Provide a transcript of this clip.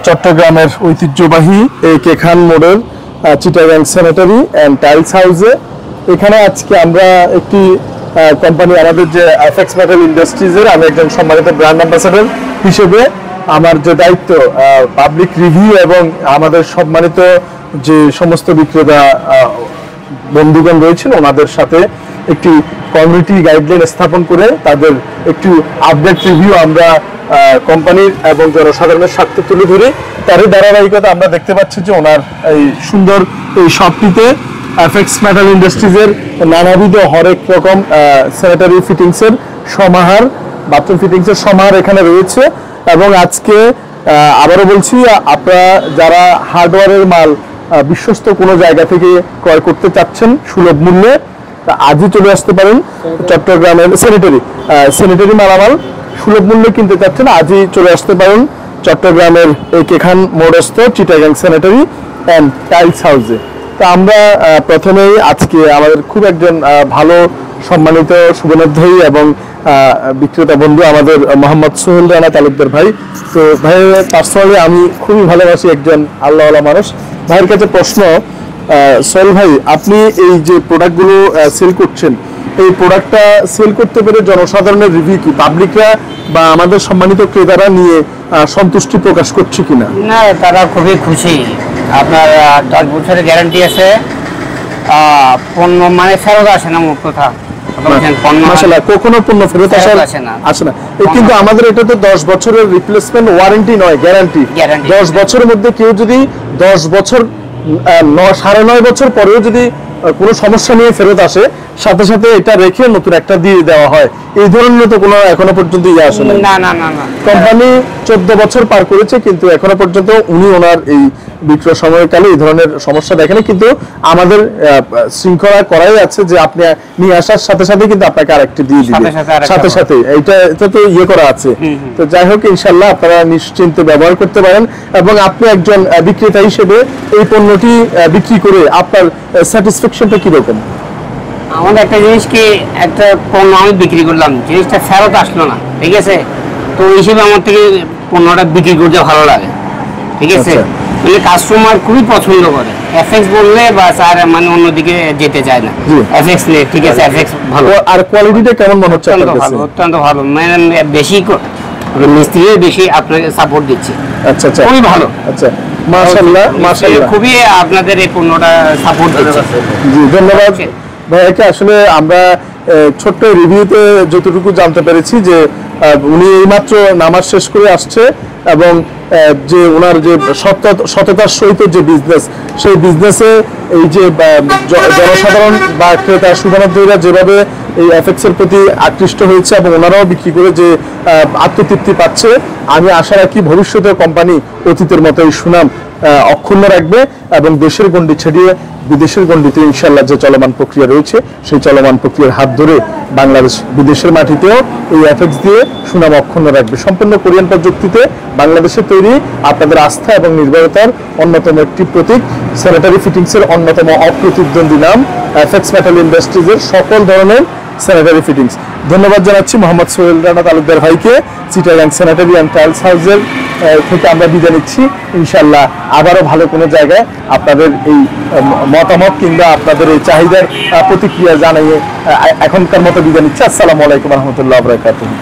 চট্টগ্রামের ঐতিহ্যবাহী এই কেখান মোড়ের চিটাগাং স্যানিটারি অ্যান্ড টাইলস হাউসে। এখানে আজকে আমরা একটি কোম্পানি, আমাদের যে এফএক্স মেটাল ইন্ডাস্ট্রিজের আমি একজন সম্মানিত ব্র্যান্ড অ্যাম্বাসাডর হিসেবে আমার যে দায়িত্ব পাবলিক রিভিউ এবং আমাদের সম্মানিত যে সমস্ত বিক্রেতা বন্ধুগণ রয়েছেন ওনাদের সাথে একটি কমিউনিটি গাইডলাইন স্থাপন করে তাদের একটি আপডেট রিভিউ আমরা কোম্পানির এবং জনসাধারণের স্বার্থে তুলে ধরে তারই ধারাবাহিকতা আমরা দেখতে পাচ্ছি যে ওনার এই সুন্দর এই শপটিতে এফএক্স মেটাল ইন্ডাস্ট্রিজের নানাবিধ হরেক রকম স্যানিটারি ফিটিংসের সমাহার, বাথরুম ফিটিংসের সমাহার এখানে রয়েছে। এবং আজকে আবারও বলছি, আপনারা যারা হার্ডওয়্যারের মাল বিশ্বস্ত কোনো জায়গা থেকে ক্রয় করতে চাচ্ছেন সুলভ মূল্যে, আজই চলে আসতে পারেন চট্টগ্রামের স্যানিটারি মালামাল সুলভ মূল্যে কিনতে চাচ্ছেন, আজই চলে আসতে পারেন চট্টগ্রামের এই কেখান মোড়স্থ চিটাগাং স্যানিটারি অ্যান্ড টাইলস হাউসে। তো আমরা প্রথমেই আজকে আমাদের খুব একজন ভালো সম্মানিত শুভনাধ্যায়ী এবং বিক্রেতা বন্ধু আমাদের মোহাম্মদ সোহেল রানা তালুকদার ভাই। তো ভাই পার্সোনালি আমি খুবই ভালোবাসি, একজন আল্লাহওয়ালা মানুষ। ভাইয়ের কাছে প্রশ্ন, সোহেল ভাই, আপনি এই যে প্রোডাক্টগুলো সেল করছেন, এই প্রোডাক্টটা সেল করতে পেরে জনসাধারণের রিভিউ কি, পাবলিকরা বা আমাদের সম্মানিত ক্রেতারা নিয়ে সন্তুষ্টি প্রকাশ করছে কিনা? না, তারা খুবই খুশি। আপনার 10 বছরের গ্যারান্টি আছে, পণ্য মানে ফেরত আসে না, মুখ কথা কখনো পণ্য ফেরত আসে না। কিন্তু আমাদের এটা তো 10 বছরের রিপ্লেসমেন্ট ওয়ারেন্টি নয়, গ্যারান্টি। 10 বছরের মধ্যে কেউ যদি 10 বছর 9.5 বছর পরেও যদি কোনো সমস্যা নিয়ে ফেরত আসে, সাথে সাথে এটা রেখে নতুন একটা দিয়ে দেওয়া হয়, এই ধরনের তো কোনো এখনো পর্যন্ত ইয়ে আসে না। কোম্পানি 14 বছর পার করেছে, কিন্তু এখনো পর্যন্ত উনি ওনার এই বিক্রয় সময়কালে এই ধরনের সমস্যা দেখেনি। কিন্তু আমাদের শৃঙ্খলা করাই আছে যে আপনি নিয়ে আসার সাথে সাথে কিন্তু আপনাকে আরেকটি দিয়ে দিবে, সাথে সাথে এটা তো ইয়ে করা আছে। তো যাই হোক, ইনশাল্লাহ আপনারা নিশ্চিন্তে ব্যবহার করতে পারেন। এবং আপনি একজন বিক্রেতা হিসেবে এই পণ্যটি বিক্রি করে আপনার স্যাটিসফ্যাকশনটা কিরকম? আমাদের একটা জিনিস কি, একটা পণ্য আমি বিক্রি করলাম, জিনিসটা ফেরত আসলো না, ঠিক আছে, তো এই হিসেবে আমার থেকে পণ্যটা বিক্রি করতে ভালো লাগে, ঠিক আছে। মানে কাস্টমার খুবই পছন্দ করে, এফএক্স বললে বা স্যার মানে অন্যদিকে যেতে চায় না, এফএক্স নে, ঠিক আছে, এফএক্স ভালো। আর কোয়ালিটিটা কেমন মনে হচ্ছে? অত্যন্ত ভালো, মানে বেশি মিস্ত্রি বেশি আপনাকে সাপোর্ট দিচ্ছে। আচ্ছা আচ্ছা, খুবই ভালো। আচ্ছা, মাশাআল্লাহ মাশাআল্লাহ, খুবই আপনাদের এই পণ্যটা সাপোর্ট দিচ্ছে। জি, ধন্যবাদ ভাইয়াকে। আসলে আমরা ছোট্ট রিভিউতে যতটুকু জানতে পেরেছি যে উনি এইমাত্র নামাজ শেষ করে আসছে এবং যে ওনার যে সততার সহিত যে বিজনেস, সেই বিজনেসে এই যে জনসাধারণ বা ক্রেতা শুভানুধ্যায়ীরা যেভাবে এই এফএক্স এর প্রতি আকৃষ্ট হয়েছে এবং ওনারাও বিক্রি করে যে আত্মতৃপ্তি পাচ্ছে, আমি আশা রাখি ভবিষ্যতে কোম্পানি অতীতের মতো এই সুনাম অক্ষুণ্ণ রাখবে এবং দেশের গণ্ডি ছাড়িয়ে বিদেশের গণ্ডিতে ইনশাল্লাহ যে চলমান প্রক্রিয়া রয়েছে, সেই চলমান প্রক্রিয়ার হাত ধরে বাংলাদেশ বিদেশের মাটিতেও এই এফএক্স দিয়ে সুনাম অক্ষুণ্ণ রাখবে। সম্পূর্ণ কোরিয়ান প্রযুক্তিতে বাংলাদেশে তৈরি আপনাদের আস্থা এবং নির্ভরতার অন্যতম একটি প্রতীক, স্যানিটারি ফিটিংসের অন্যতম অপ্রতিদ্বন্দ্বী নাম এফএক্স মেটাল ইন্ডাস্ট্রিজের সকল ধরনের স্যানিটারি ফিটিংস। ধন্যবাদ জানাচ্ছি মোহাম্মদ সোহেল রানা তালুকদার ভাইকে। চিটাগাং স্যানিটারি অ্যান্ড টাইলস হাউসের থেকে আমরা বিদায় নিচ্ছি। ইনশাল্লাহ আবারও ভালো কোনো জায়গায় আপনাদের এই মতামত কিংবা আপনাদের এই চাহিদার প্রতিক্রিয়া জানিয়ে এখনকার মতো বিদায় নিচ্ছি। আসসালামু আলাইকুম রহমতুল্লাহ বারাকাতুহু।